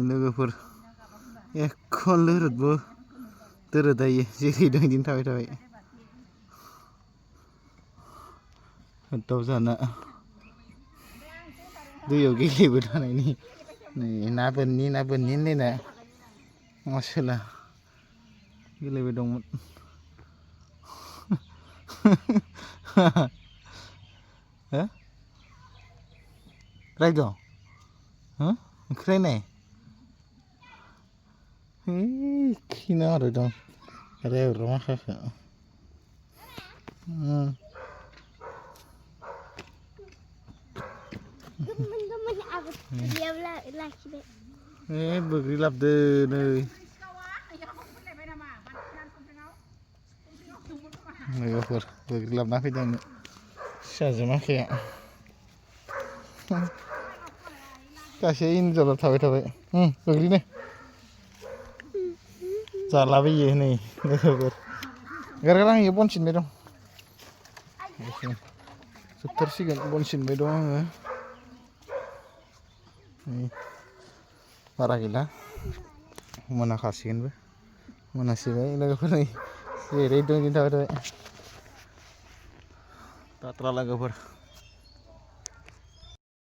लोगोफोर एख' लोरदबो दोरोदायो जेरै दं बिदिनो थाबाय थाबाय होदाव जाना दैयाव गेलेबो थानायनि नै ना बोननि होनलायना मासुला गेलेबाय दंमोन हो रायद' हो ओंख्रायनाय खिना आरो दं रायहर माखाखौ बोग्रि लाबदो नै लोगोफोर बोग्रि लाबना फैदों फिसाजो माखाया गासै इन्जरा थाबाय बोग्रिनो जालाबायो नै लोगोफोर गारगार आं बन सिनबाय दं जोबथारसिगोन बन सिनबाय दं आङो बारा गैला मोनाखासिगोनबो मोनासिबाय लोगोफोर नै जेरै दं बिदिनो थाबाय थाबाय दात्रा लोगोफोर